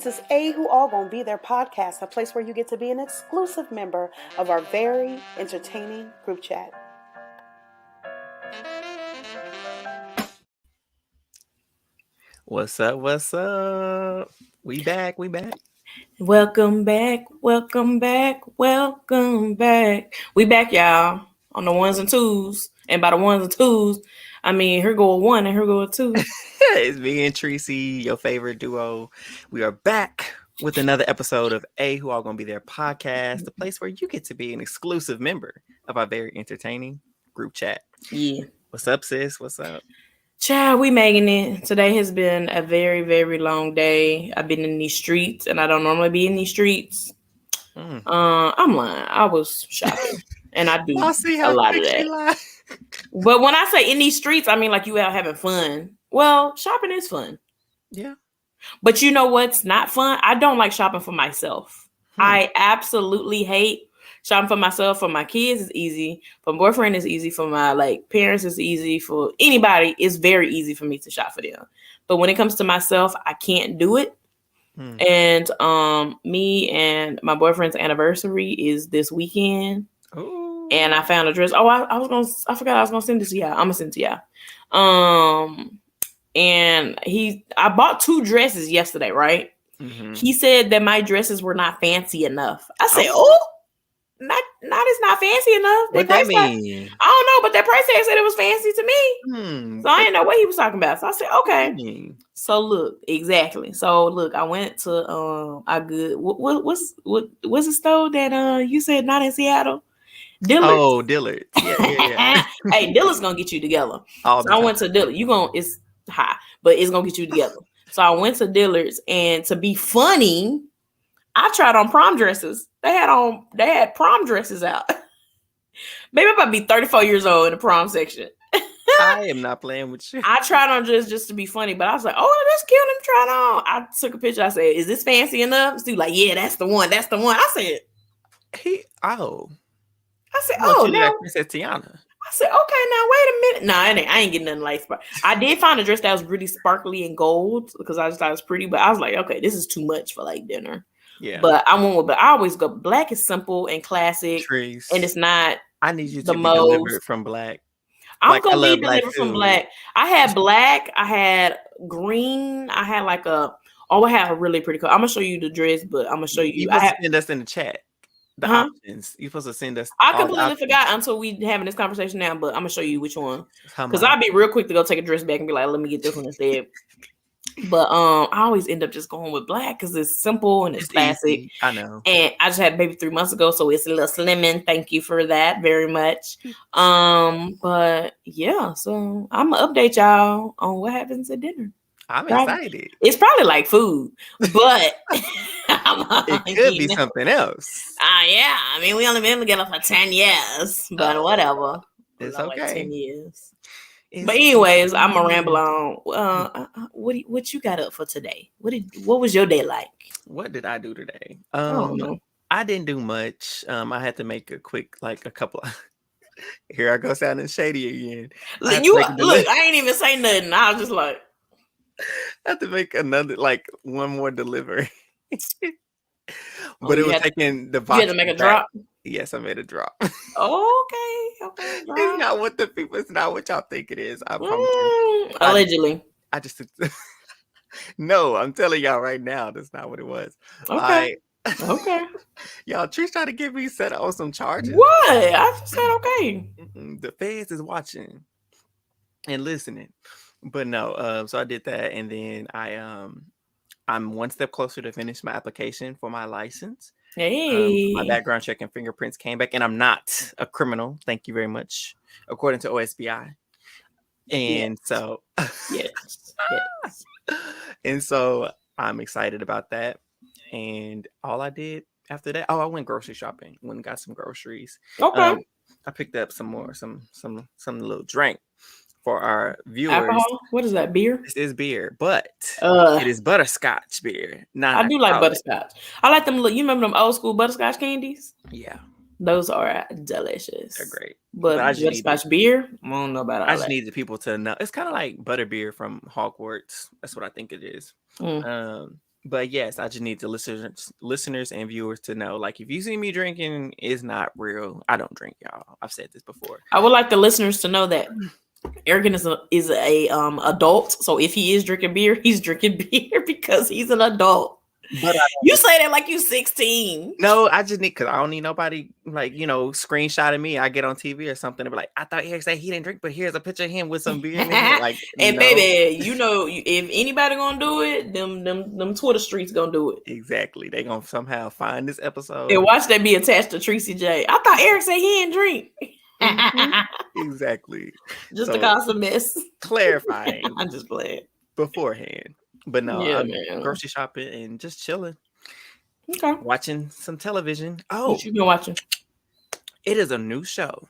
is A Who All Gonna Be Their podcast, a place where you get to be an exclusive member of our very entertaining group chat. What's up? What's up? We back. Welcome back. We back, y'all, on the ones and twos. And by the ones and twos, I mean, here go a one and here go a two. It's me and Trice, your favorite duo. We are back with another episode of A Who All Gonna Be Their podcast, the place where you get to be an exclusive member of our very entertaining group chat. Yeah. What's up, sis? What's up? Child, we making it. Today has been a very, very long day. I've been in these streets, and I don't normally be in these streets. I'm lying. I was shopping, and I do a lot of that. But when I say in these streets, I mean like you out having fun. Well, shopping is fun. Yeah. But you know what's not fun? I don't like shopping for myself. I absolutely hate shopping for myself. For my kids is easy. For my boyfriend is easy. For my parents is easy. For anybody, it's very easy for me to shop for them. But when it comes to myself, I can't do it. And me and my boyfriend's anniversary is this weekend. Ooh. And I found a dress. Oh, I forgot I was gonna send this to y'all. I'm gonna send it to y'all. And I bought 2 dresses yesterday, right? Mm-hmm. He said that my dresses were not fancy enough. I said, not it's not fancy enough. What that mean? I don't know, but that price tag said it was fancy to me. So I didn't know what he was talking about. So I said, okay. So look, exactly. So look, I went to what's the store that you said not in Seattle? Dillard's. Oh, Dillard's. Yeah. Hey, Dillard's gonna get you together. So I went to Dillard's. It's high, but it's gonna get you together. So I went to Dillard's, and to be funny, I tried on prom dresses. They had prom dresses out. Baby, I'm about to be 34 years old in the prom section. I am not playing with you. I tried on just to be funny, but I was like, oh, that's cute. Let me try it on. I took a picture. I said, is this fancy enough? She was like, yeah, that's the one. That's the one. I said, now Princess Tiana. I said, okay, now wait a minute. No, I ain't getting nothing like sparkly. I did find a dress that was really sparkly and gold because I just thought it was pretty, but I was like, okay, this is too much for dinner. Yeah. But I always go black is simple and classic. Trees. And it's not. I need you to be delivered from black. I'm gonna be delivered from black. I had black, I had green, I had I have a really pretty color. I'm gonna show you the dress, but I'm gonna show you. You have to send us in the chat. The options. You're supposed to send us. I completely forgot until we having this conversation now, but I'm gonna show you which one. Because I'll be real quick to go take a dress back and be like, let me get this one instead. But I always end up just going with black because it's simple and it's classic. Easy. I know. And I just had a baby 3 months ago, so it's a little slimming. Thank you for that very much. But yeah, so I'm gonna update y'all on what happens at dinner. I'm excited. It's probably like food, but it could be something else. Yeah. I mean, we only been together for 10 years, but whatever. It's okay. Like 10 years. But anyways, I'm gonna ramble on. What you got up for today? What was your day like? What did I do today? I didn't do much. I had to make a quick a couple of here I go sounding shady again. Look, I ain't even say nothing. I was just like I have to make another one more delivery. But it was taking the box. You had to make a drop? Yes, I made a drop. Okay. It's not what it's not what y'all think it is. I promise you. Allegedly. I just no, I'm telling y'all right now, that's not what it was. Okay. Okay. Y'all, Trish tried to get me set on some charges. What? I just said okay. The feds is watching and listening. But no, so I did that, and then I'm one step closer to finish my application for my license. Hey, my background check and fingerprints came back, and I'm not a criminal. Thank you very much, according to OSBI. And so, yes. And so I'm excited about that. And all I did after that, I went grocery shopping. Went and got some groceries. Okay. I picked up some little drink for our viewers. Alcohol? What is that? Beer? This is beer, but it is butterscotch beer. I do like butterscotch. I like them. You remember them old school butterscotch candies? Yeah. Those are delicious. They're great. But butterscotch beer, I don't know about all that. I just need the people to know. It's kind of like butterbeer from Hogwarts. That's what I think it is. But yes, I just need the listeners and viewers to know, like, if you see me drinking, it's not real. I don't drink, y'all. I've said this before. I would like the listeners to know that Eric is a adult. So if he is drinking beer, he's drinking beer because he's an adult. But you say that like you 16. No, I just need, because I don't need nobody, like, screenshotting me. I get on TV or something and be like, I thought Eric said he didn't drink, but here's a picture of him with some beer in it. Like, and no. baby, if anybody gonna do it, them Twitter streets gonna do it. Exactly. They gonna somehow find this episode and watch that be attached to Tracy J. I thought Eric said he didn't drink. Exactly. Just to cause a mess. Clarifying. I'm just playing beforehand. But no, Yeah, I'm man. grocery shopping and just chilling. Okay. Watching some television. What you been watching? It is a new show,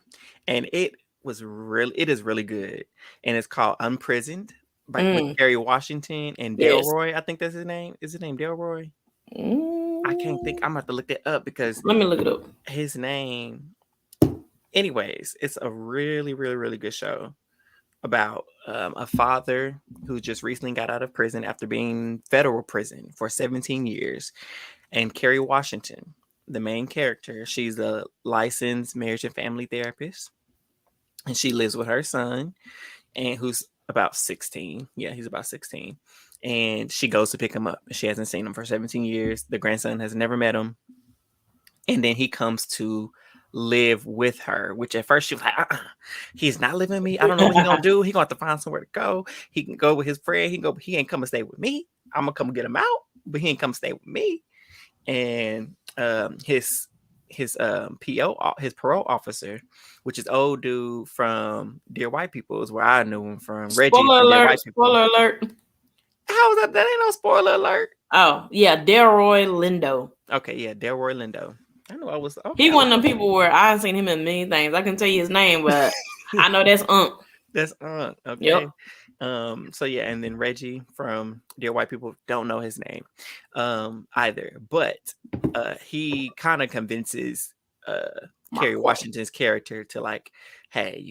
and it is really good. And it's called Unprisoned with Kerry Washington and Delroy. I think that's his name. Is his name Delroy? I can't think. I'm gonna have to look that up because let me look it up. His name. Anyways, it's a really good show about a father who just recently got out of prison after being in federal prison for 17 years. And Kerry Washington, the main character, she's a licensed marriage and family therapist. And she lives with her son, and who's about 16. Yeah, he's about 16. And she goes to pick him up. She hasn't seen him for 17 years. The grandson has never met him. And then he comes to live with her, which at first she was like, he's not living with me. I don't know what he's gonna do. He's gonna have to find somewhere to go. He can go with his friend. He ain't come and stay with me. I'm gonna come get him out, but he ain't come stay with me. And his PO, his parole officer, which is old dude from Dear White People, is where I knew him from. Reggie from Dear White People. Spoiler alert. How is that? That ain't no spoiler alert. Oh yeah, Delroy Lindo. Okay, yeah, Delroy Lindo. I know I was. Okay, he one of them people where I haven't seen him in many things. I can tell you his name, but I know that's Unc. That's Unc. Okay. Yep. So yeah, and then Reggie from Dear White People, don't know his name either, but he kind of convinces Kerry Washington's character to, like, hey,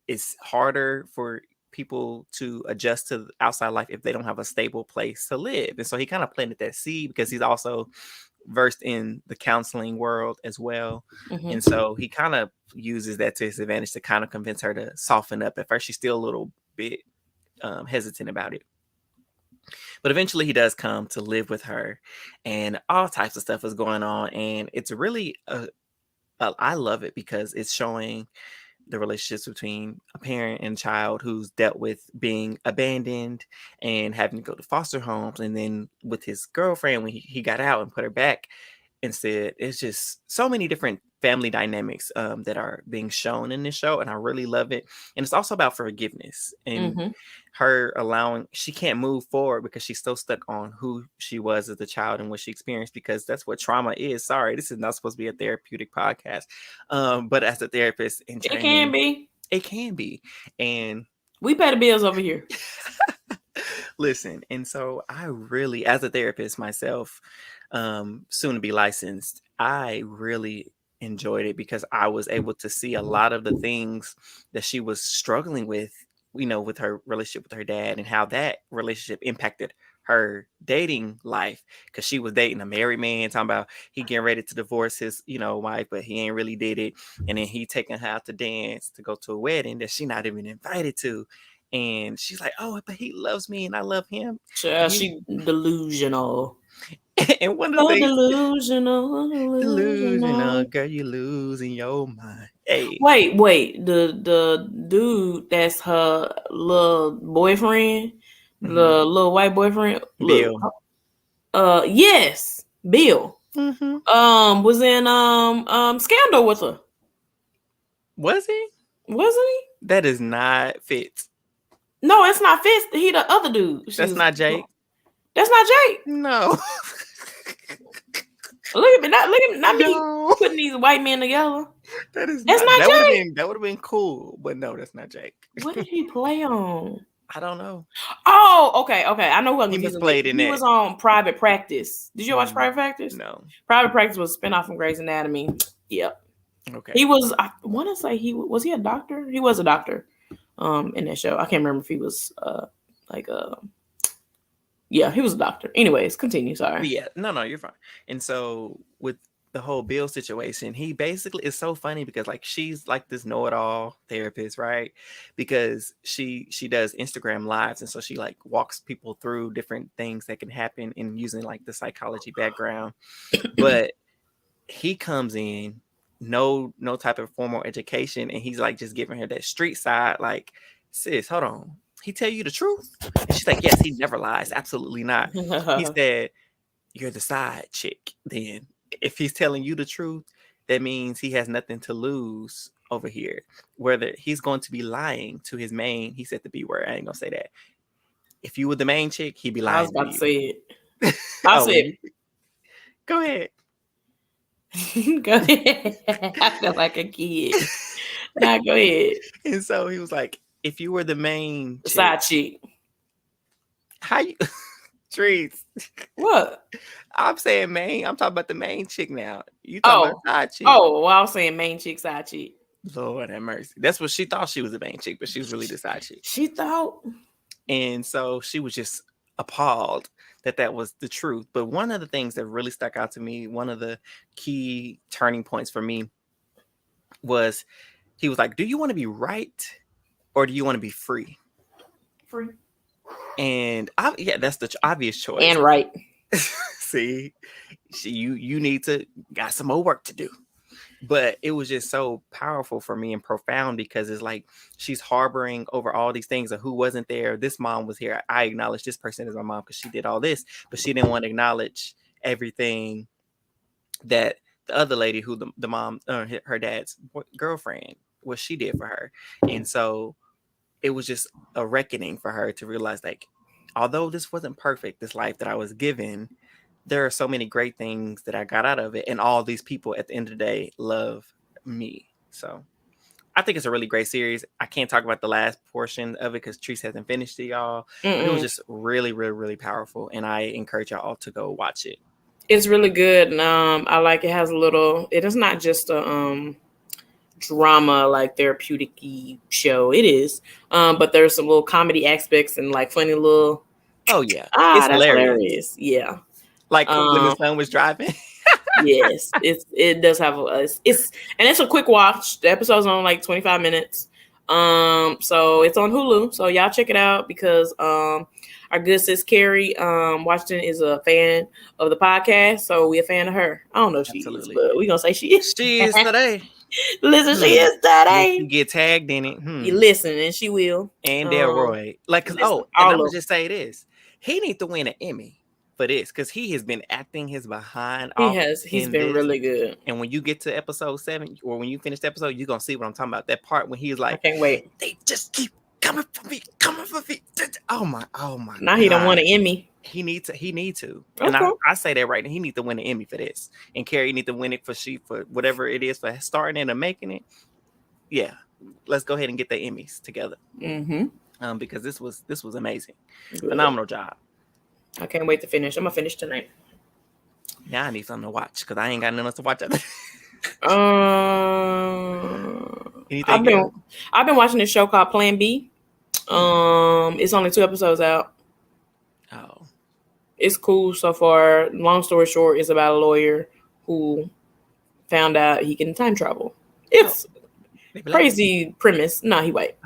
it's harder for people to adjust to outside life if they don't have a stable place to live. And so he kind of planted that seed because he's also versed in the counseling world as well. Mm-hmm. And so he kind of uses that to his advantage to kind of convince her to soften up. At first, she's still a little bit hesitant about it. But eventually he does come to live with her, and all types of stuff is going on. And it's really, I love it because it's showing the relationships between a parent and child who's dealt with being abandoned and having to go to foster homes. And then with his girlfriend, when he got out and put her back instead, it's just so many different family dynamics that are being shown in this show. And I really love it. And it's also about forgiveness and her she can't move forward because she's so stuck on who she was as a child and what she experienced, because that's what trauma is. Sorry, this is not supposed to be a therapeutic podcast. But as a therapist in training, it can be. And we pay the bills over here. Listen. And so I really, as a therapist myself, soon to be licensed, I really enjoyed it because I was able to see a lot of the things that she was struggling with, with her relationship with her dad, and how that relationship impacted her dating life, because she was dating a married man, talking about he getting ready to divorce his wife, but he ain't really did it. And then he taking her out to dance to go to a wedding that she not even invited to. And she's like, oh, but he loves me and I love him. She delusional. And one of the things, delusional, girl, you losing your mind. Hey, wait, the dude that's her little boyfriend, the little white boyfriend, Bill. Yes, Bill. Was in Scandal with her. Was he? Wasn't he? That is not Fitz. No, it's not Fitz. He the other dude. That's not Jake. That's not Jake. No. Look at me, not me putting these white men together. That's not Jake. That would have been cool, but no, that's not Jake. What did he play on? I don't know. Oh, okay. I know who he was played in. He was on Private Practice. Did you watch Private Practice? No. Private Practice was a spinoff from Grey's Anatomy. Yep. Okay. He was. I want to say was he a doctor? He was a doctor. In that show, I can't remember if he was Yeah, he was a doctor. Anyways, continue. Sorry. Yeah, no, you're fine. And so with the whole Bill situation, he basically is so funny because like she's like this know-it-all therapist, right? Because she does Instagram lives, and so she like walks people through different things that can happen in using like the psychology background. But he comes in no type of formal education, and he's like just giving her that street side, like, sis, hold on. He tell you the truth? And she's like, yes, he never lies. Absolutely not. He said, you're the side chick. Then if he's telling you the truth, that means he has nothing to lose over here. Whether he's going to be lying to his main, he said the B word. I ain't gonna say that. If you were the main chick, he'd be lying. I was about to say it. I'll say it. Go ahead. Go ahead. I feel like a kid. Nah, go ahead. And so he was like, if you were the main chick, side chick. How you treats? What? I'm saying main. I'm talking about the main chick now. You talking about side chick? Oh, well, I was saying main chick, side chick. Lord have mercy. That's what she thought. She was the main chick, but she was really the side chick. She thought. And so she was just appalled that was the truth. But one of the things that really stuck out to me, one of the key turning points for me, was he was like, do you want to be right or do you want to be free? Free. And that's the obvious choice. And right. See, you need to got some more work to do. But it was just so powerful for me and profound because it's like she's harboring over all these things of who wasn't there. This mom was here. I acknowledge this person is my mom because she did all this, but she didn't want to acknowledge everything that the other lady who the mom, her dad's girlfriend, what she did for her. And so it was just a reckoning for her to realize, like, although this wasn't perfect, this life that I was given, there are so many great things that I got out of it. And all these people at the end of the day love me. So I think it's a really great series. I can't talk about the last portion of it because Trice hasn't finished it, y'all. But it was just really, really, really powerful. And I encourage y'all all to go watch it. It's really good. And I like it has a little, it is not just a drama, like therapeutic-y show. It is. But there's some little comedy aspects and like funny little. Oh, yeah. It's hilarious. Yeah. Like when the son was driving. Yes, it does have it's a quick watch. The episode's on like 25 minutes. So it's on Hulu. So y'all check it out because our good sis Kerry Washington is a fan of the podcast. So we're a fan of her. I don't know if she is, but we're gonna say she is. She is today. Listen, she is today. You get tagged in it. You listen, and she will. And Delroy. Like, and I'm gonna just say this. He needs to win an Emmy for this because he has been acting his behind off. He's been really good. And when you get to episode 7 or when you finish the episode, you're gonna see what I'm talking about. That part when he's like, I can't wait. They just keep coming for me. Oh my now God. He don't want an Emmy. He need to. Okay. And I say that right now. He needs to win an Emmy for this. And Kerry need to win it for whatever it is for starting it and making it. Yeah. Let's go ahead and get the Emmys together. Mm-hmm. Because this was amazing. Good. Phenomenal job. I can't wait to finish. I'm gonna finish tonight. Now I need something to watch because I ain't got nothing else to watch. I've been watching this show called Plan B. It's only 2 episodes out. Oh, it's cool so far. Long story short, it's about a lawyer who found out he can time travel. It's crazy premise. No, he white.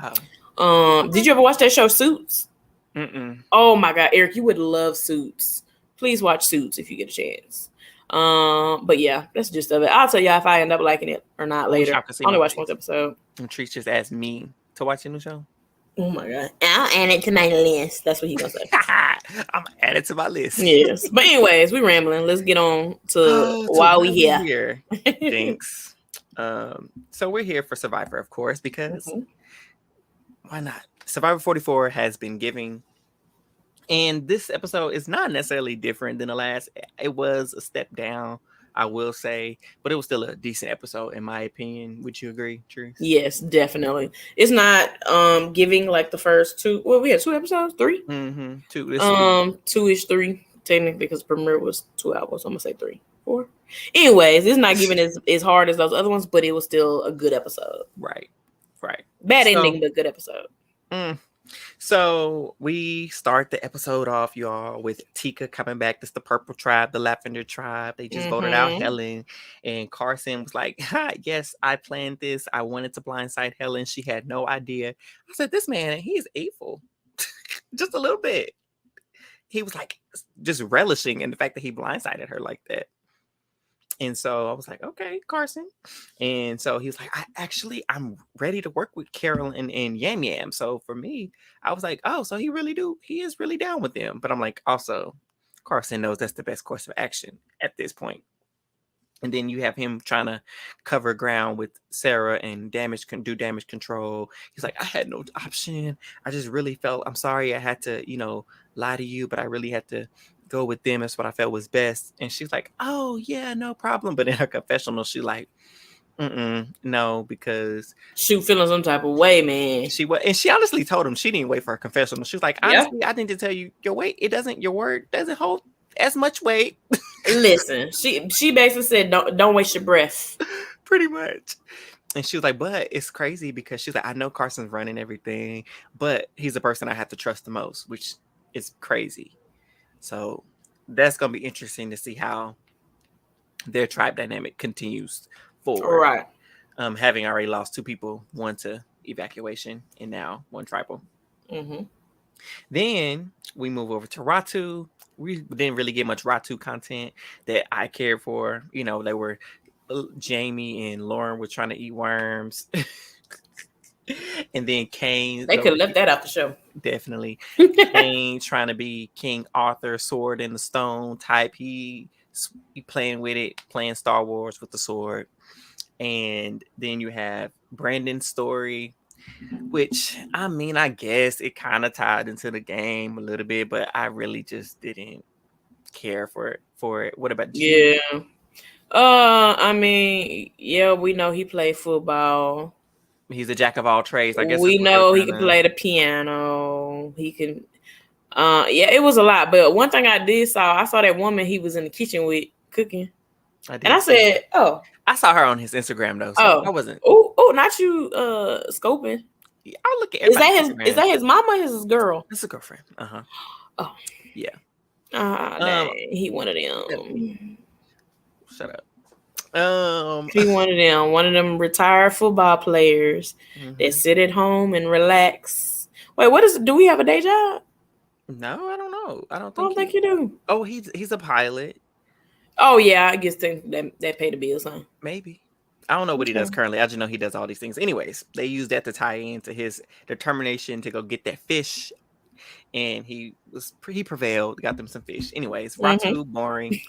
Oh. Did you ever watch that show Suits? Mm-mm. Oh my God, Eric, you would love Suits. Please watch Suits if you get a chance. But yeah, that's just of it. I'll tell you if I end up liking it or not later. I only watched 1 episode. And Trice just asked me to watch a new show. Oh my God, I'll add it to my list. That's what he's gonna say. I'm gonna add it to my list. Yes, but anyways, we rambling. Let's get on to why we here. Thanks. So we're here for Survivor, of course, because why not? Survivor 44 has been giving, and this episode is not necessarily different than the last. It was a step down, I will say, but it was still a decent episode in my opinion. Would you agree, Trice? Yes, definitely. It's not giving like the first 2. Well, we had 2 episodes, 3. 2. 2-ish, 3 technically because the premiere was 2 hours. So I'm gonna say 3, 4. Anyways, it's not giving as hard as those other ones, but it was still a good episode. Right. Bad ending, but good episode. So we start the episode off, y'all, with Tika coming back. This the purple tribe, the lavender tribe. They just voted out Helen. And Carson was like, yes, I planned this. I wanted to blindside Helen. She had no idea. I said, this man, he is evil. Just a little bit. He was like just relishing in the fact that he blindsided her like that. And so I was like, okay, Carson. And so he was like, I'm ready to work with Carol and Yam Yam. So for me, I was like, oh, so he is really down with them. But I'm like, also, Carson knows that's the best course of action at this point. And then you have him trying to cover ground with Sarah and do damage control. He's like, I had no option. I just really felt, I'm sorry I had to, lie to you, but I really had to go with them. That's what I felt was best. And she's like, oh yeah, no problem. But in her confessional, she like, no, because she was feeling some type of way, man. And she honestly told him she didn't wait for her confessional. She was like, honestly, I didn't tell you your word doesn't hold as much weight. Listen, she basically said, don't waste your breath. Pretty much. And she was like, but it's crazy because she's like, I know Carson's running everything, but he's the person I have to trust the most, which is crazy. So that's going to be interesting to see how their tribe dynamic continues forward. Right. Having already lost 2 people, 1 to evacuation, and now 1 tribal. Mm-hmm. Then we move over to Ratu. We didn't really get much Ratu content that I cared for. They were Jamie and Lauren were trying to eat worms. And then Kane. They could have left that out the show. Definitely. Kane trying to be King Arthur, sword in the stone type. He playing with it, playing Star Wars with the sword. And then you have Brandon's story, which, I guess it kind of tied into the game a little bit, but I really just didn't care for it. What about you? Yeah. We know he played football. He's a jack of all trades. I guess we know he can play the piano. He can. It was a lot. But one thing I saw that woman he was in the kitchen with cooking. I said, oh. I saw her on his Instagram though. So I wasn't. Oh, not you scoping. I'll look at Is that his mama or his girl? It's a girlfriend. Uh-huh. Oh. Yeah. He one of them. Shut up. He one of them retired football players that sit at home and relax. Wait, do we have a day job? No, I don't know. I don't think you do. Oh, he's a pilot. Oh yeah, I guess that pay the bills, huh? Maybe. I don't know what he does currently. I just know he does all these things. Anyways, they use that to tie into his determination to go get that fish. And he prevailed, got them some fish. Anyways, Ratu, boring.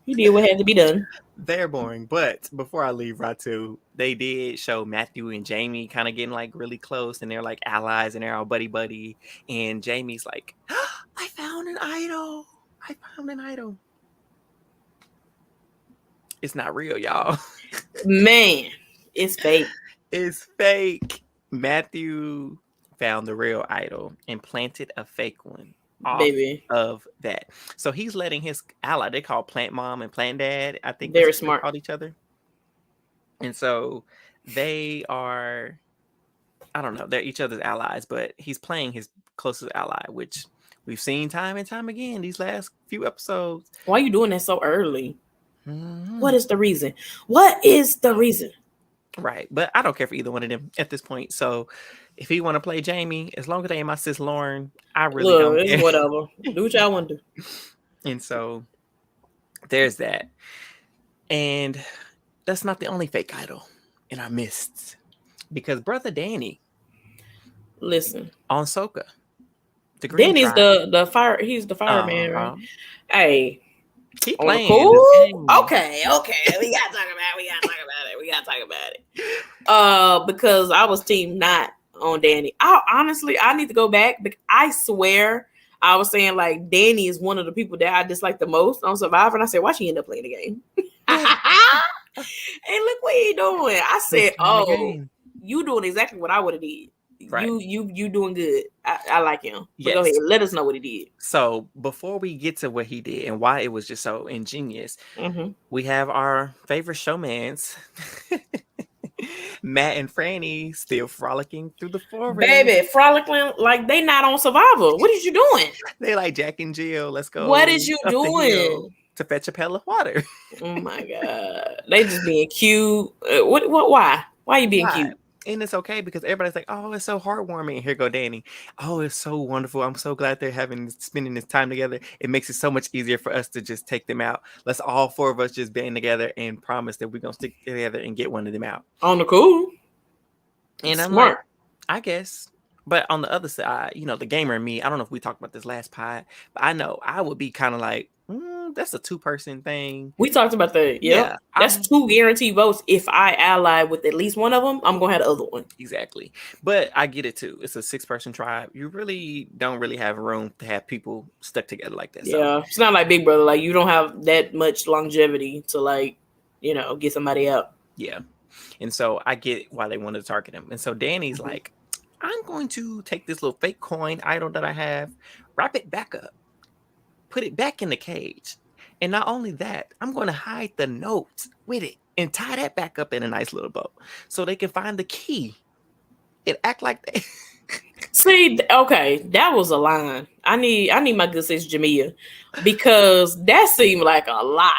He did what had to be done. They're boring. But before I leave Ratu, they did show Matthew and Jamie kind of getting like really close, and they're like allies and they're all buddy. And Jamie's like, I found an idol. It's not real, y'all. Man, it's fake. It's fake. Matthew found the real idol and planted a fake one off of that. So he's letting his ally, they call Plant Mom and Plant Dad, I think very smart, called each other. And so they are, I don't know, they're each other's allies, but he's playing his closest ally, which we've seen time and time again these last few episodes. Why are you doing that so early? Mm-hmm. What is the reason? Right. But I don't care for either one of them at this point. So if he want to play Jamie, as long as they ain't my sis Lauren, I really don't care. Whatever. Do what y'all want to do. And so there's that. And that's not the only fake idol in our midst. Because Brother Danny. Listen. On Soka. Danny's the fire. He's the fireman, right? Hey. Keep playing. Cool. Okay. We gotta talk about it. Because I was team not on Danny. I need to go back. But I swear I was saying like Danny is one of the people that I dislike the most on Survivor. And I said, why she end up playing the game? Hey, look what he doing. I said, you doing exactly what I would have did. Right. You doing good. I like him. Yes. Go ahead. Let us know what he did. So before we get to what he did and why it was just so ingenious, we have our favorite showmance Matt and Franny still frolicking through the forest. Baby, frolicking like they not on Survivor. What is you doing? They like Jack and Jill. Let's go. What is you up the hill doing? to fetch a pail of water? Oh my god, they just being cute. What? Why? Why you being cute? And it's okay because everybody's like, "Oh, it's so heartwarming." And here go Danny. Oh, it's so wonderful. I'm so glad they're spending this time together. It makes it so much easier for us to just take them out. Let's all four of us just band together and promise that we're gonna stick together and get one of them out. On the cool. And I'm smart. like, I guess. But on the other side, you know, the gamer and me, I don't know if we talked about this last pod, but I know I would be kind of like, that's a 2-person thing. We talked about that. Yeah. That's 2 guaranteed votes. If I ally with at least one of them, I'm going to have the other one. Exactly. But I get it too. It's a 6-person tribe. You really don't really have room to have people stuck together like that. Yeah. So. It's not like Big Brother. Like, you don't have that much longevity to, like, you know, get somebody out. Yeah. And so I get why they wanted to target him. And so Danny's like, I'm going to take this little fake coin idol that I have, wrap it back up, put it back in the cage. And not only that, I'm going to hide the notes with it and tie that back up in a nice little bow so they can find the key and act like that. See, okay, that was a line. I need my good sis Jamia, because that seemed like a lot.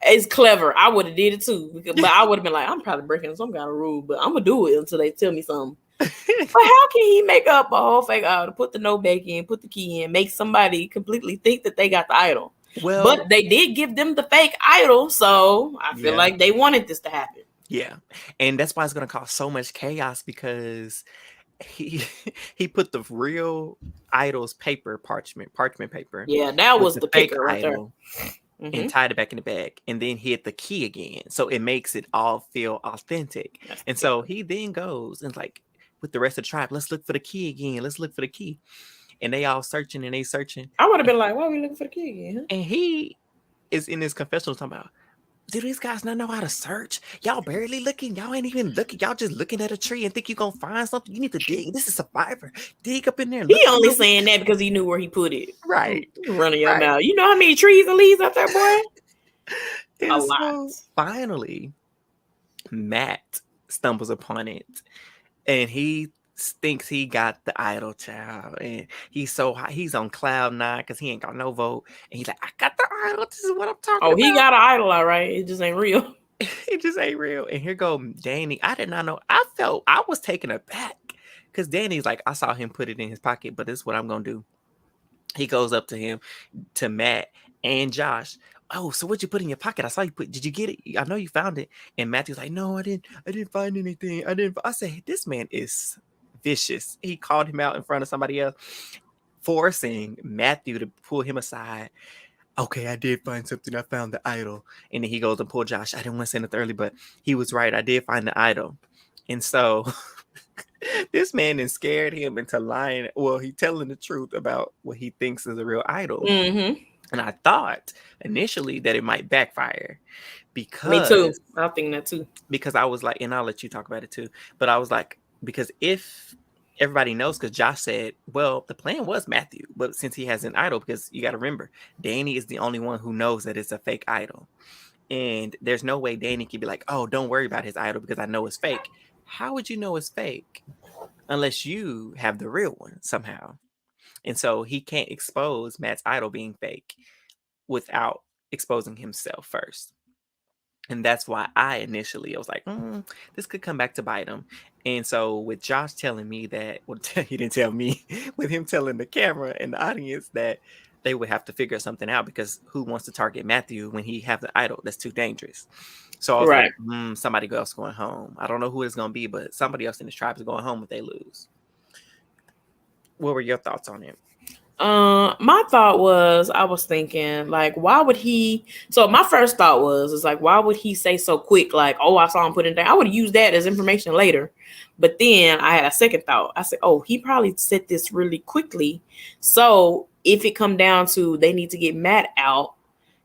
It's clever. I would have did it too, but I would have been like, I'm probably breaking some kind of rule, but I'm gonna do it until they tell me something. But how can he make up a whole fake idol, put the note back in, put the key in, make somebody completely think that they got the idol? Well, but they did give them the fake idol, so I feel like they wanted this to happen. Yeah, and that's why it's gonna cause so much chaos, because he put the real idol's parchment paper. Yeah, that was the fake picker right idol. There. And tied it back in the bag, and then hit the key again, so it makes it all feel authentic. And so he then goes and like with the rest of the tribe, let's look for the key again. Let's look for the key. And they all searching and they searching. I would have been like, why are we looking for the key again? Huh? And he is in his confessional talking about, do these guys not know how to search? Y'all barely looking. Y'all ain't even looking. Y'all just looking at a tree and think you're going to find something. You need to dig. This is Survivor. Dig up in there. He only saying that because he knew where he put it. Right. Running your mouth. You know how many trees and leaves out there, boy? A lot. So finally, Matt stumbles upon it. And he thinks he got the idol, child, and he's so high. He's on cloud 9 because he ain't got no vote, and he's like, I got the idol. This is what I'm talking about. He got an idol, all right. It just ain't real. It just ain't real. And here go Danny. I did not know. I was taken aback because Danny's like, I saw him put it in his pocket, but this is what I'm gonna do. He goes up to Matt and Josh. Oh, so what'd you put in your pocket? I saw you did you get it? I know you found it. And Matthew's like, no, I didn't find anything. I said, this man is vicious. He called him out in front of somebody else, forcing Matthew to pull him aside. Okay, I did find something. I found the idol. And then he goes and pull Josh. I didn't want to say nothing early, but he was right. I did find the idol. And so this man then scared him into lying. Well, he telling the truth about what he thinks is a real idol. Mm-hmm. And I thought initially that it might backfire, because me too. I think that too. Because I was like, and I'll let you talk about it too. But I was like, because if everybody knows, because Josh said, well, the plan was Matthew, but since he has an idol, because you got to remember, Danny is the only one who knows that it's a fake idol. And there's no way Danny can be like, oh, don't worry about his idol because I know it's fake. How would you know it's fake unless you have the real one somehow? And so he can't expose Matt's idol being fake without exposing himself first. And that's why I was like, this could come back to bite him. And so with Josh telling me that, well, he didn't tell me, with him telling the camera and the audience that they would have to figure something out, because who wants to target Matthew when he have the idol? That's too dangerous. So I was like, somebody else going home. I don't know who it's going to be, but somebody else in this tribe is going home if they lose. What were your thoughts on it? My thought was, I was thinking, like, why would he? So my first thought was, like, why would he say so quick? Like, oh, I saw him put it down. I would use that as information later. But then I had a second thought. I said, oh, he probably said this really quickly. So if it come down to they need to get Matt out,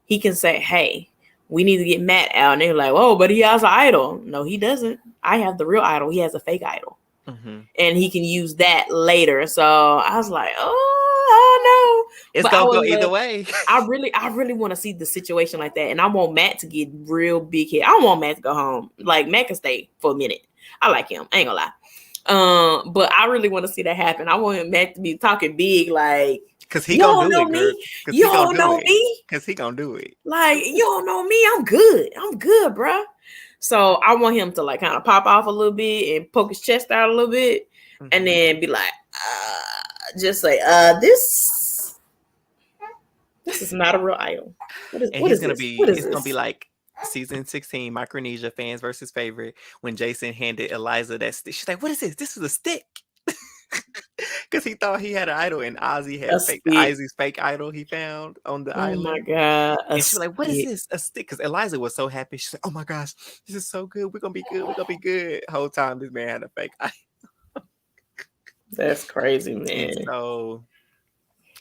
he can say, hey, we need to get Matt out. And they're like, oh, but he has an idol. No, he doesn't. I have the real idol. He has a fake idol. Mm-hmm. And he can use that later. So I was like, oh no, it's gonna go either way. I really want to see the situation like that, and I want Matt to get real big head. I don't want Matt to go home. Like, Matt can stay for a minute, I like him. I ain't gonna lie. But I really want to see that happen. I want him Mac to be talking big, like, Cause he you gonna don't do know it, girl. me. Cause You he gonna don't do know it. me. Cause he gonna do it. Like, you don't know me. I'm good. I'm good, bruh. So I want him to like kind of pop off a little bit and poke his chest out a little bit, and then be like, just say, this is not a real idol. It's gonna be like season 16 Micronesia fans versus favorite when Jason handed Eliza that stick. She's like, what is this? This is a stick. Because he thought he had an idol and Ozzy had Ozzy's fake idol he found on the island. Oh my God. And she was like, what is this? A stick? Because Eliza was so happy. She's like, oh my gosh, this is so good. We're gonna be good. We're gonna be good. Whole time this man had a fake idol. That's crazy, man. And so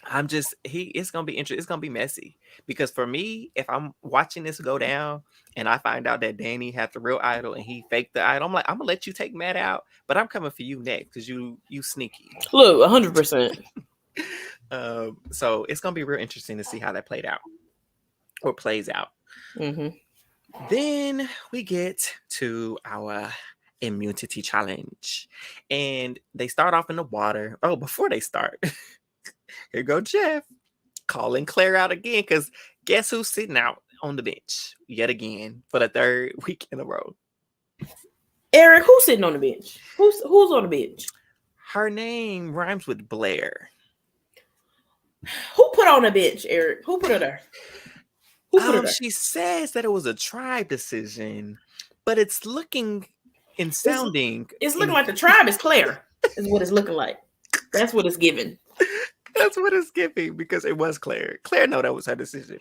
it's gonna be interesting. It's gonna be messy because for me, if I'm watching this go down and I find out that Danny had the real idol and he faked the idol, I'm like, I'm gonna let you take Matt out, but I'm coming for you next because you sneaky. Look, 100%. So it's gonna be real interesting to see how that played out or plays out. Mm-hmm. Then we get to our immunity challenge, and they start off in the water. Oh, before they start. Here go Jeff calling Claire out again because guess who's sitting out on the bench yet again for the third week in a row? Eric, who's sitting on the bench? Who's on the bench? Her name rhymes with Blair. Who put on the bench, Eric? Who put her there? She says that it was a tribe decision, but it's looking and sounding. It's looking like the tribe is Claire. Is what it's looking like. That's what it's giving. That's what it's giving because it was Claire. Claire, no, that was her decision.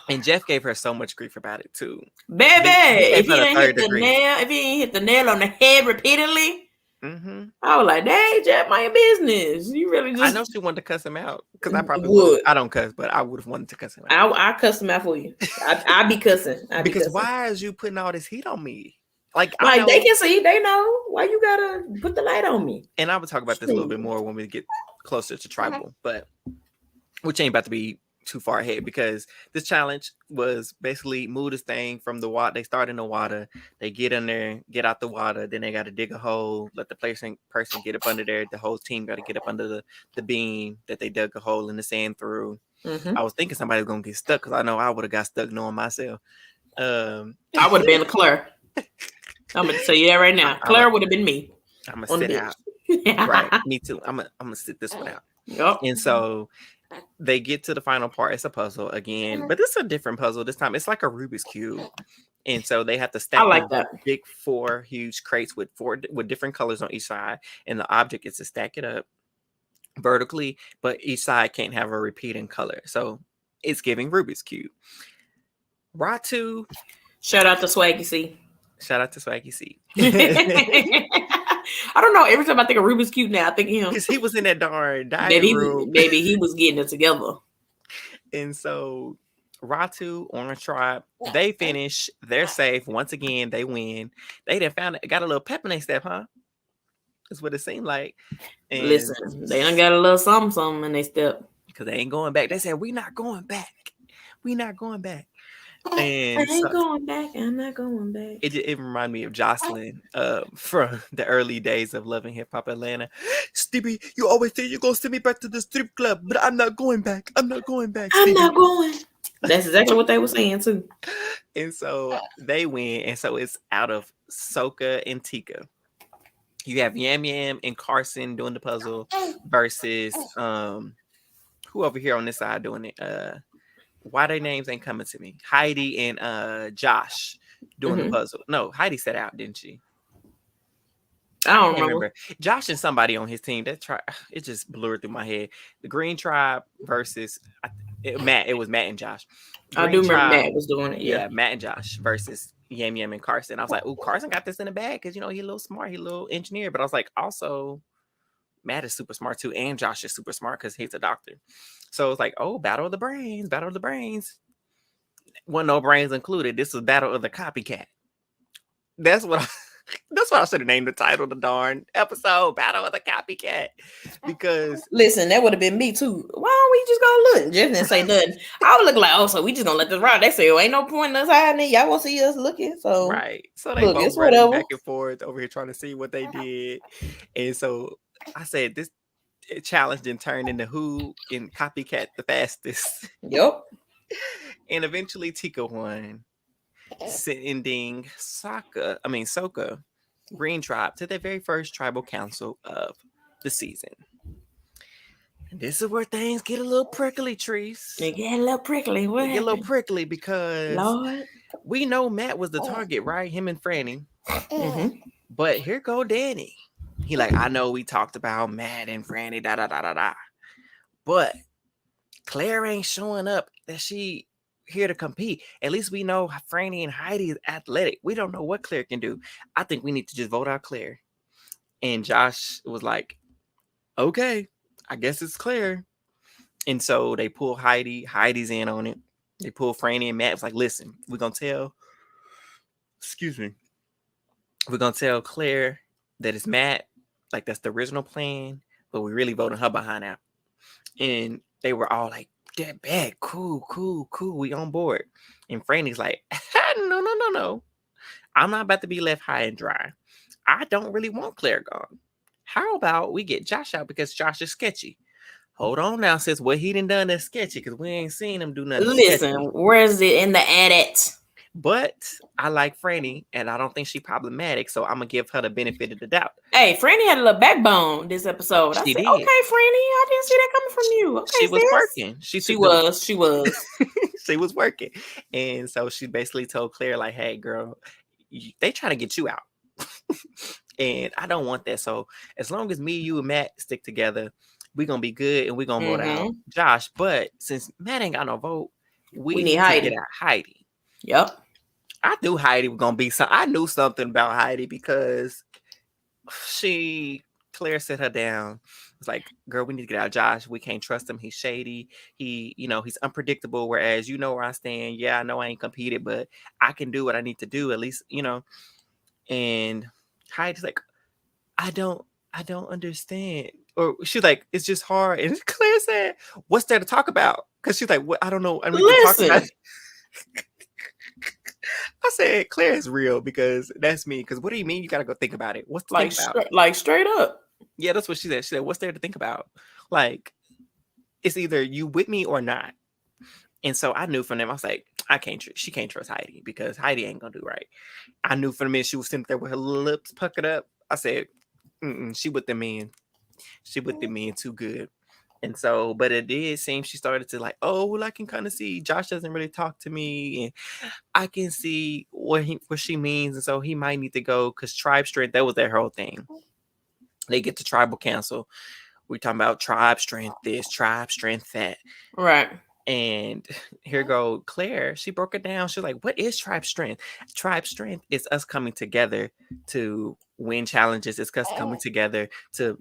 And Jeff gave her so much grief about it too. Baby, if he ain't hit the nail on the head repeatedly, I was like, "Dang, Jeff, mind your business." You really just. I know she wanted to cuss him out because I probably would. I don't cuss, but I would have wanted to cuss him out. I cuss him out for you. I be cussing. Because why is you putting all this heat on me? Like they can see, they know why you gotta put the light on me. And I will talk about this a little bit more when we get closer to tribal, but which ain't about to be too far ahead because this challenge was basically move this thing from the water. They start in the water, they get in there, get out the water, then they got to dig a hole, let the person get up under there. The whole team got to get up under the beam that they dug a hole in the sand through. I was thinking somebody was gonna get stuck because I know I would have got stuck knowing myself. I would have been Claire. I'm gonna tell you that right now. Claire would have been me. I'm gonna sit out. Right, me too. I'm gonna sit this one out. Yep. And so they get to the final part. It's a puzzle again, but this is a different puzzle this time. It's like a Rubik's Cube. And so they have to stack that big 4 huge crates with different colors on each side. And the object is to stack it up vertically, but each side can't have a repeating color. So it's giving Rubik's Cube. Ratu. Shout out to Swaggy C. Shout out to Swaggy C. I don't know. Every time I think of Rubik's Cube now, I think of him. Because he was in that darn dining room. Baby, he was getting it together. And so Ratu, Orange Tribe, they finish. They're safe. Once again, they win. They done got a little pep in their step, huh? That's what it seemed like. And listen, they done got a little something in their step. Because they ain't going back. They said, we're not going back. We're not going back. And I ain't going back. I'm not going back. It reminded me of Jocelyn from the early days of Love and Hip Hop Atlanta. Stevie, you always say you're going to send me back to the strip club, but I'm not going back. I'm not going back. I'm not going. That's exactly what they were saying too. And so they win. And so it's out of Soka and Tika. You have Yam Yam and Carson doing the puzzle versus who over here on this side doing it? Why their names ain't coming to me? Heidi and Josh doing the puzzle. No, Heidi set out, didn't she? I don't remember. Josh and somebody on his team. It just blurred through my head. The Green Tribe versus Matt. It was Matt and Josh. I do remember Matt was doing it. Yeah, Matt and Josh versus Yam Yam and Carson. I was like, oh, Carson got this in the bag because he's a little smart, he's a little engineer. But I was like, also, Matt is super smart too, and Josh is super smart because he's a doctor. So it's like, oh, battle of the brains. Well, no brains included. This was battle of the copycat. That's what That's why I should have named the title of the darn episode Battle of the Copycat. Because Listen, that would have been me too. Why don't we just go look? Jeff didn't say nothing. I would look like, oh, so we just gonna let this ride. They say, well, ain't no point in us hiding it. Y'all won't see us looking. So right. So they look, both it's running whatever. back and forth over here trying to see what they did. And so I said this challenge then turned into who in copycat the fastest. Yep. And eventually Tika won, sending Soka, Green Tribe, to their very first tribal council of the season. And this is where things get a little prickly, Trees. They get a little prickly. What They get a little happened? prickly because Lord. we know Matt was the target, right? Him and Franny. Mm-hmm. But here go Danny. He like, I know we talked about Matt and Franny, da. But Claire ain't showing up that she here to compete. At least we know Franny and Heidi is athletic. We don't know what Claire can do. I think we need to just vote out Claire. And Josh was like, okay, I guess it's Claire. And so they pull Heidi. Heidi's in on it. They pull Franny and Matt. It's like, listen, we're going to tell Claire that it's Matt. Like, that's the original plan. But we really voting her behind out. And they were all like, that bad, cool. We on board. And Franny's like, no. I'm not about to be left high and dry. I don't really want Claire gone. How about we get Josh out because Josh is sketchy? Hold on now, sis. What he done is sketchy because we ain't seen him do nothing. Listen, sketchy. where's it in the edit? But I like Franny, and I don't think she's problematic, so I'm gonna give her the benefit of the doubt. Hey, Franny had a little backbone this episode. She I said, did. okay, Franny, I didn't see that coming from you. Okay, She was sis. working. She was. She was working, and so she basically told Claire, like, "Hey, girl, they trying to get you out, and I don't want that. So as long as me, you, and Matt stick together, we're gonna be good, and we're gonna vote out Josh. But since Matt ain't got no vote, we need Heidi. To get out Heidi. Yep. I knew Heidi was gonna be some. I knew something about Heidi because Claire set her down. It's like, girl, we need to get out Josh. We can't trust him. He's shady. He's unpredictable. Whereas you know where I stand. Yeah, I know I ain't competed, but I can do what I need to do. At least, And Heidi's like, I don't understand. Or she's like, it's just hard. And Claire said, what's there to talk about? Because she's like, what? I don't know. I mean, listen. Talk about I said, Claire is real because that's me. Because what do you mean you got to go think about it? What's to think about? Straight up. Yeah, that's what she said. She said, what's there to think about? Like, it's either you with me or not. And so I knew from them, I was like, she can't trust Heidi because Heidi ain't going to do right. I knew from the minute she was sitting there with her lips puckered up. I said, she with the men. She with the men too good. And so, but it did seem she started to like, oh, well, I can kind of see Josh doesn't really talk to me, and I can see what she means, and so he might need to go because tribe strength. That was their whole thing. They get to tribal council. We're talking about tribe strength this, tribe strength that, right? And here go Claire. She broke it down. She's like, what is tribe strength? Tribe strength is us coming together to win challenges. It's us coming together to,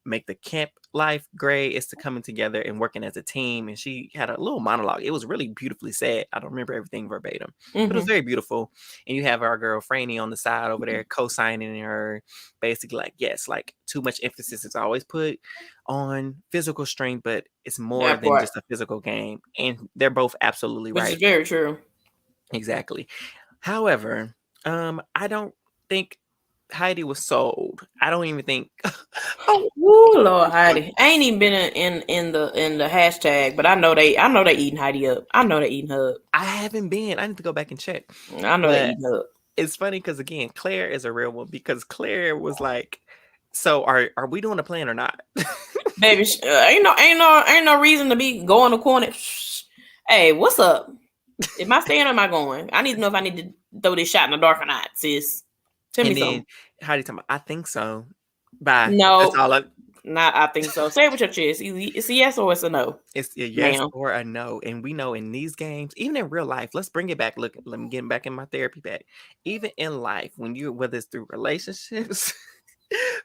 make the camp life great. It's to coming together and working as a team. And she had a little monologue. It was really beautifully said. I don't remember everything verbatim, but it was very beautiful. And you have our girl Franny on the side over there co-signing her, basically like, yes, like too much emphasis is always put on physical strength, but it's more than just a physical game. And they're both absolutely right. Which is very true. Exactly. However, I don't think Heidi was sold. I don't even think. Oh Lord, Heidi! I ain't even been in the hashtag, but I know they eating Heidi up. I know they eating her up. I haven't been. I need to go back and check. I know they eating her up. It's funny because again, Claire is a real one because Claire was like, "So are we doing a plan or not?" Baby, ain't no reason to be going to corner. Hey, what's up? Am I staying or am I going? I need to know if I need to throw this shot in the dark or not, sis. Tell me something. How do you tell me? I think so. Bye. No. That's all I think so. Say it with your chest. It's a yes or it's a no. It's a yes or a no. And we know in these games, even in real life, let's bring it back. Look, let me get back in my therapy bag. Even in life, whether it's through relationships,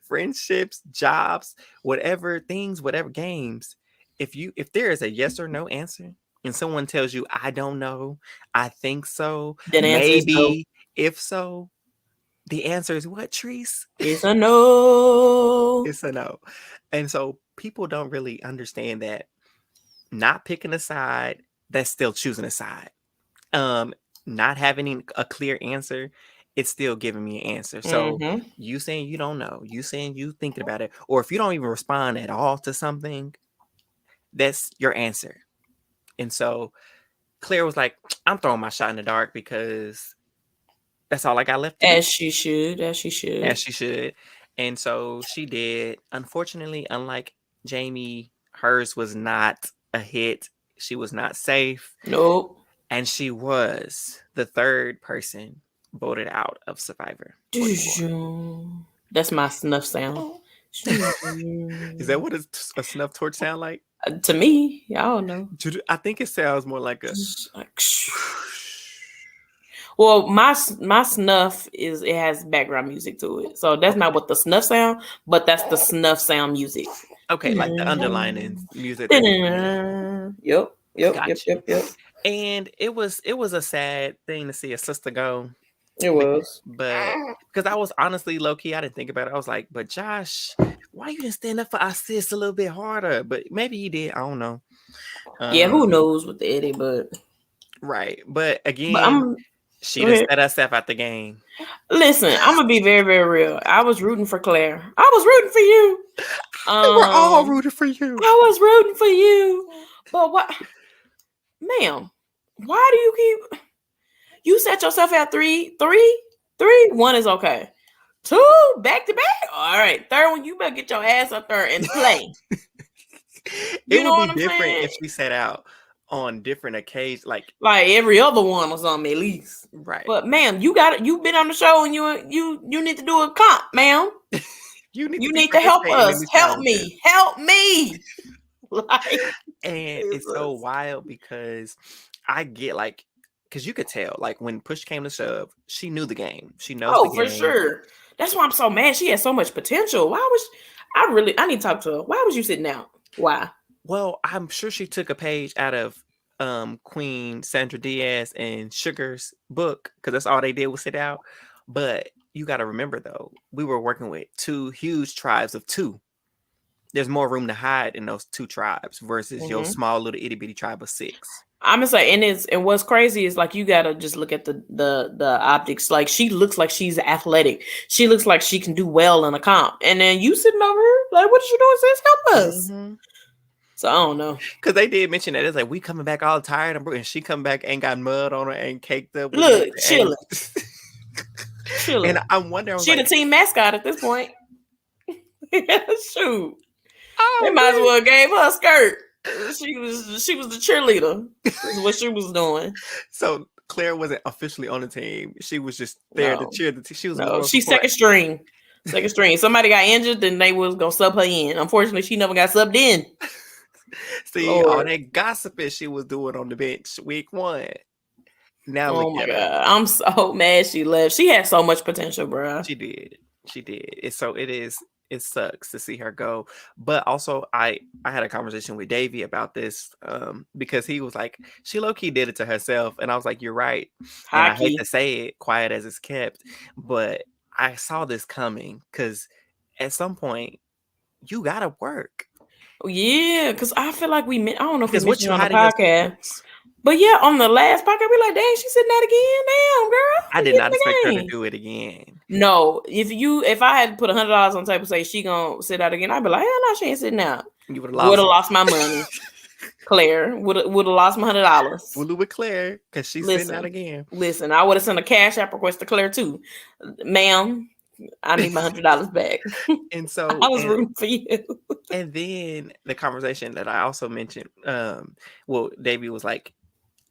friendships, jobs, whatever games, if there is a yes or no answer and someone tells you, I don't know, I think so, then maybe, if so, the answer is what, Treese? It's a no. It's a no. And so people don't really understand that not picking a side, that's still choosing a side. Not having a clear answer, it's still giving me an answer. So you saying you don't know, you saying you thinking about it, or if you don't even respond at all to something, that's your answer. And so Claire was like, I'm throwing my shot in the dark because that's all I got left to do. As she should. As she should. And so she did. Unfortunately, unlike Jamie, hers was not a hit. She was not safe. Nope. And she was the third person voted out of Survivor. That's my snuff sound. Is that what a snuff torch sound like? To me, I don't know. I think it sounds more like a. Well, my snuff it has background music to it, so that's not what the snuff sound, but that's the snuff sound music. Okay, like the underlining music. Yep. And it was a sad thing to see a sister go. It was, but because I was honestly low key, I didn't think about it. I was like, but Josh, why you didn't stand up for our sis a little bit harder? But maybe he did. I don't know. Yeah, who knows with Eddie, but right. But again, she just set herself out the game. Listen, I'm gonna be very, very real. I was rooting for Claire. I was rooting for you. We're all rooting for you. I was rooting for you. But what, ma'am? Why do you keep? You set yourself at 3. 1 is okay. 2 back to back. All right, 3rd one, you better get your ass up there and play. It would be different if she set out on different occasions, like every other one or something at least. Right. But ma'am, you've been on the show and you need to do a comp, ma'am. you need to help us. Help me. And it's so wild because I get because you could tell, when push came to shove, she knew the game. She knows the game. For sure. That's why I'm so mad. She has so much potential. Why was I need to talk to her. Why was you sitting out? Why? Well, I'm sure she took a page out of Queen Sandra Diaz and Sugar's book, because that's all they did was sit out. But you got to remember, though, we were working with 2 huge tribes of 2. There's more room to hide in those 2 tribes versus your small little itty bitty tribe of 6. I'm gonna say, and what's crazy is you gotta just look at the optics. She looks like she's athletic. She looks like she can do well in a comp. And then you sitting over her, what is you doing? Sis, help us. So I don't know. Because they did mention that. It's we coming back all tired and she come back ain't got mud on her, ain't caked up. Look, chilling. And I'm wondering, she the team mascot at this point. Shoot. They might as well gave her a skirt. She was the cheerleader. Is what she was doing. So Claire wasn't officially on the team. She was just there to cheer the team. She was she's second string. Second string. Somebody got injured, then they was gonna sub her in. Unfortunately, she never got subbed in. See, all that gossiping she was doing on the bench week 1. Now oh my God. I'm so mad she left. She had so much potential, bro. She did. It sucks to see her go. But also I had a conversation with Davey about this because he was like, she low-key did it to herself. And I was like, you're right. And I hate to say it, quiet as it's kept, but I saw this coming because at some point you gotta work. Yeah, because I feel like I don't know if we mentioned on the podcast. But yeah, on the last podcast, we like, dang, she's sitting out again. Damn, girl. I did not expect her to do it again. No, if I had to put $100 on the table, say she gonna sit out again, I'd be like, hell no, she ain't sitting out. You would have lost my money. Claire would have lost my $100. We'll do with Claire because she's sitting out again. Listen, I would have sent a Cash App request to Claire too, ma'am. I need my $100 back. And so I was rooting for you. And then the conversation that I also mentioned, Davey was like,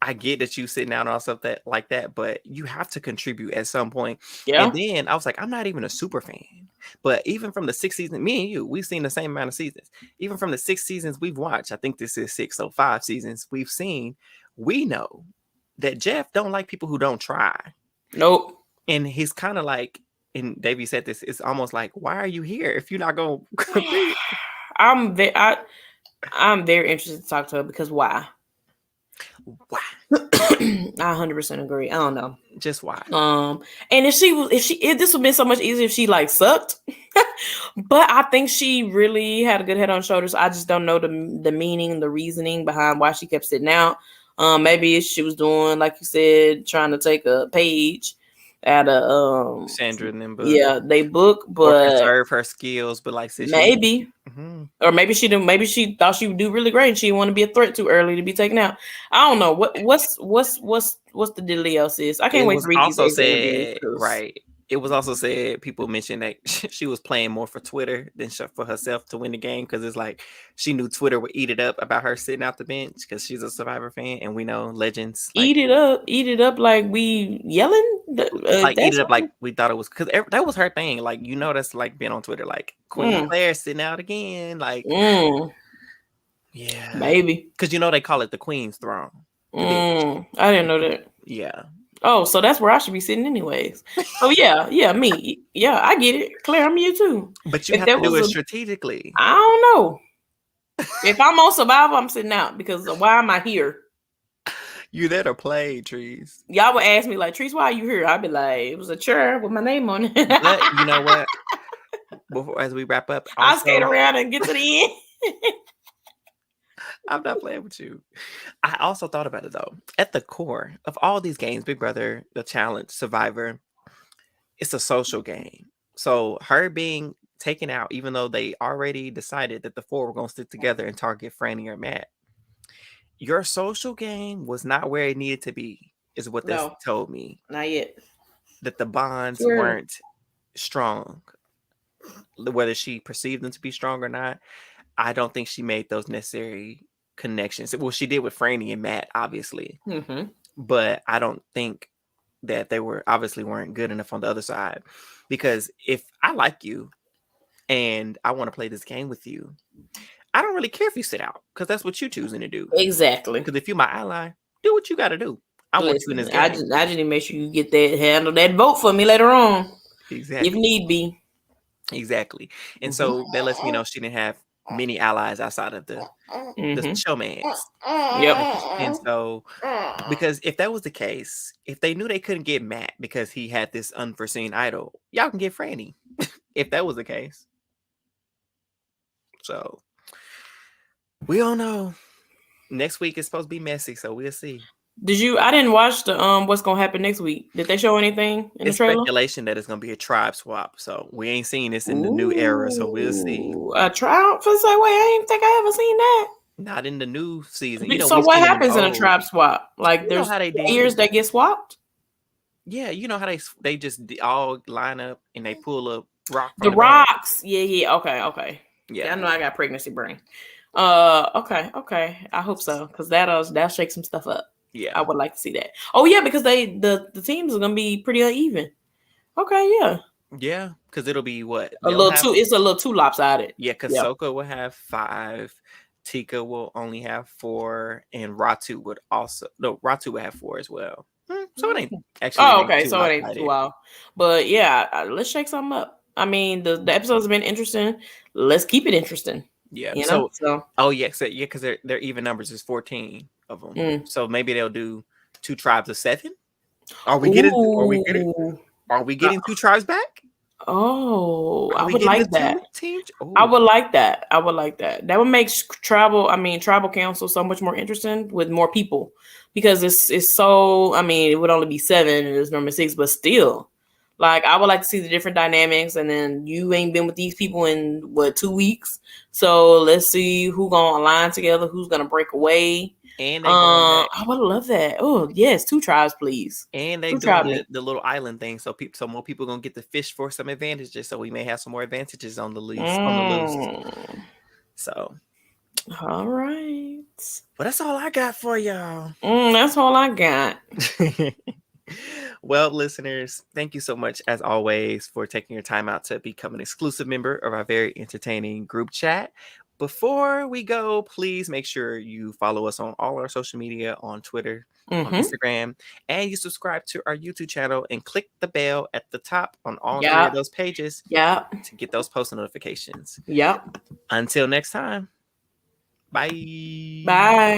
I get that you sitting out on something like that, but you have to contribute at some point. Yeah. And then I was like, I'm not even a super fan, but even from the 6 seasons, me and you, we've seen the same amount of seasons. Even from the 6 seasons we've watched, I think this is 6, so 5 seasons we've seen. We know that Jeff don't like people who don't try. Nope. And he's kind of like, and Davey said this, it's almost like, why are you here if you're not going to compete? I'm very interested to talk to her because why? Why? I 100% agree. I don't know. Just why? And this would have been so much easier if she like sucked. But I think she really had a good head on shoulders. I just don't know the meaning, the reasoning behind why she kept sitting out. Maybe she was doing, like you said, trying to take a page out of Sandra and them book. Yeah, they book, but or preserve her skills, but like maybe. Or maybe she didn't. Maybe she thought she would do really great, and she didn't want to be a threat too early to be taken out. I don't know what's the dealio, sis. I can't wait to read these interviews. Right. It was also said people mentioned that she was playing more for Twitter than for herself to win the game, because it's like she knew Twitter would eat it up about her sitting out the bench because she's a Survivor fan, and we know legends eat it up like we yelling, like eat it up like we thought it was, because that was her thing. Like, that's like being on Twitter, like Queen Claire sitting out again, like yeah, maybe because they call it the Queen's Throne. I didn't know that. Yeah. Oh, so that's where I should be sitting anyways. Oh yeah, me. Yeah, I get it. Claire, I'm you too. But you have to do it strategically. I don't know. If I'm on Survivor, I'm sitting out, because why am I here? You there to play, Trees. Y'all would ask me like, Trees, why are you here? I'd be like, it was a chair with my name on it. But you know what? Before, as we wrap up, I'll skate around and get to the end. I'm not playing with you. I also thought about it though. At the core of all these games, Big Brother, The Challenge, Survivor, it's a social game. So her being taken out, even though they already decided that the four were going to stick together and target Franny or Matt, your social game was not where it needed to be, is what they told me. Not yet. That the bonds weren't strong. Whether she perceived them to be strong or not, I don't think she made those necessary connections. Well, she did with Franny and Matt, obviously. But I don't think that they weren't good enough on the other side. Because if I like you and I want to play this game with you, I don't really care if you sit out, because that's what you're choosing to do. Exactly. Because if you're my ally, do what you got to do. I want you in this game. I just need to make sure you get that, handle that vote for me later on. Exactly. If need be. Exactly. And so that lets me know she didn't have many allies outside of the showmance. Yep. And so, because if that was the case, if they knew they couldn't get Matt because he had this unforeseen idol, y'all can get Franny. If that was the case. So we don't know. Next week is supposed to be messy, so we'll see. I didn't watch the what's gonna happen next week. Did they show anything in the trailer? Speculation that it's gonna be a tribe swap. So we ain't seen this in the new era, so we'll see. A tribe? For say, wait, I didn't think I ever seen that. Not in the new season. So what happens in a tribe swap? Like, there's players that get swapped? Yeah, you know how they just all line up and they pull a rock from the rocks. Yeah. Okay. Yeah, I know I got pregnancy brain. Okay. I hope so, because that'll shake some stuff up. Yeah, I would like to see that. Oh yeah, because the teams are gonna be pretty uneven. Okay, yeah, because it'll be what it's a little too lopsided. Yeah, because Soka will have 5, Tika will only have 4, and Ratu would have 4 as well. So it ain't actually. Oh, okay, so it ain't too wild. But yeah, let's shake something up. I mean, the episodes have been interesting. Let's keep it interesting. Yeah. So because their even numbers is 14 of them. So maybe they'll do 2 tribes of 7. Are we getting 2 tribes back? Oh, I would like that. I would like that. That would make tribal council so much more interesting with more people, because it's so. I mean, it would only be 7 and it's number 6, but still. Like, I would like to see the different dynamics, and then you ain't been with these people in 2 weeks, so let's see who gonna align together, who's gonna break away. And I would love that. Oh yes, 2 tribes, please. And they doing the little island thing, so more people gonna get to fish for some advantages. So we may have some more advantages on the loose. So, all right. Well, that's all I got for y'all. That's all I got. Well, listeners, thank you so much, as always, for taking your time out to become an exclusive member of our very entertaining group chat. Before we go, please make sure you follow us on all our social media, on Twitter, on Instagram, and you subscribe to our YouTube channel and click the bell at the top on all 3 of those pages to get those post notifications. Until next time, bye.